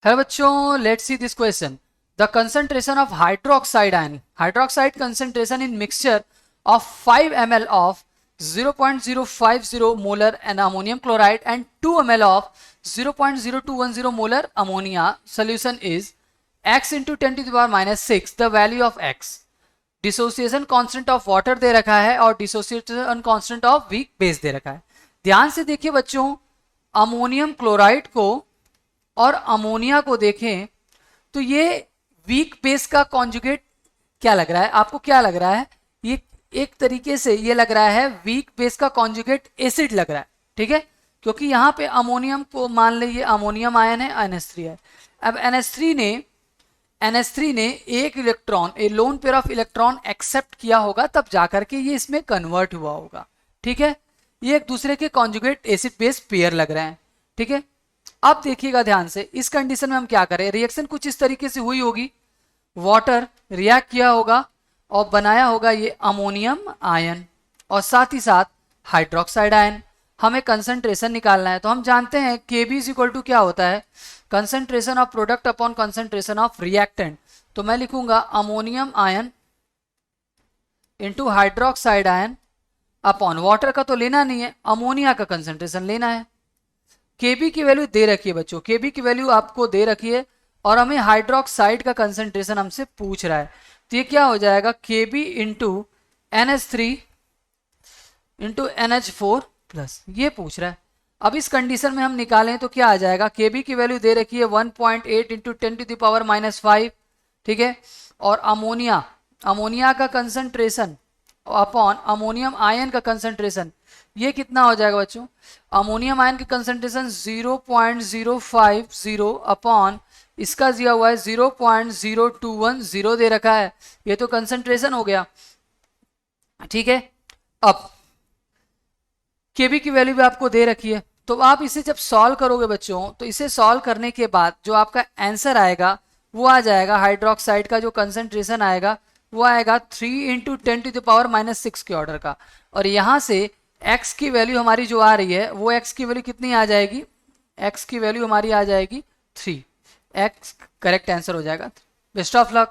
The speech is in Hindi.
हेलो बच्चों, let's see this question. The concentration of hydroxide ion, hydroxide concentration in mixture of 5 ml of 0.050 molar and ammonium chloride and 2 ml of 0.0210 molar ammonia solution is x into 10 to the power minus 6 the value of x. Dissociation constant of water दे रखा है और dissociation constant of weak base दे रखा है. ध्यान से देखिए बच्चों, अमोनियम क्लोराइड को और अमोनिया को देखें तो ये वीक बेस का कॉन्जुगेट क्या लग रहा है आपको? क्या लग रहा है? ये एक तरीके से ये लग रहा है वीक बेस का कॉन्जुगेट एसिड लग रहा है, ठीक है, क्योंकि यहाँ पे अमोनियम को मान लीजिए अमोनियम आयन है, NH3 है. अब NH3 ने एक electron, a lone pair of electron accept किया होगा, तब जाकर के ये इसमें कन्वर्ट हुआ होगा, ठीक है. ये एक दूसरे के कॉन्जुगेट एसिड बेस पेयर लग रहे हैं, ठीक है. अब देखिएगा ध्यान से, इस कंडीशन में हम क्या करें, रिएक्शन कुछ इस तरीके से हुई होगी, वाटर रिएक्ट किया होगा और बनाया होगा ये अमोनियम आयन और साथ ही साथ हाइड्रोक्साइड आयन. हमें कंसंट्रेशन निकालना है, तो हम जानते हैं Kb इज इक्वल टू क्या होता है, concentration of product upon concentration of reactant. तो मैं लिखूंगा ammonium ion into hydroxide ion upon, water का तो लेना नहीं है, अमोनिया का कंसंट्रेशन लेना है. Kb की वैल्यू दे रखी है बच्चों, Kb की वैल्यू आपको दे रखी है और हमें हाइड्रोक्साइड का कंसंट्रेशन हमसे पूछ रहा है. तो ये क्या हो जाएगा, Kb into NH3 into NH4 plus, ये पूछ रहा है. अब इस कंडीशन में हम निकालें तो क्या आ जाएगा, Kb की वैल्यू दे रखी है 1.8 into 10 to the power minus 5, ठीक है, और अमोनिया का कंसंट्रेशन अपॉन अमोनियम आयन का कंसंट्रेशन, ये कितना हो जाएगा बच्चों, अमोनियम आयन का कंसंट्रेशन 0.050 अपॉन इसका दिया हुआ है 0.0210 दे रखा है, ये तो कंसंट्रेशन हो गया, ठीक है. अब Kb की वैल्यू भी आपको दे रखी है, तो आप इसे जब सॉल्व करोगे बच्चों, तो इसे सॉल्व करने के बाद जो आपका आंसर आएगा वो आ जाएगा, हाइड्रोक्साइड का जो कंसंट्रेशन आएगा वो आएगा 3 into 10 to the power minus 6 के ऑर्डर का. और यहाँ से x की वैल्यू हमारी जो आ रही है वो x की वैल्यू कितनी आ जाएगी, x की वैल्यू हमारी आ जाएगी 3. x करेक्ट आंसर हो जाएगा. Best of luck.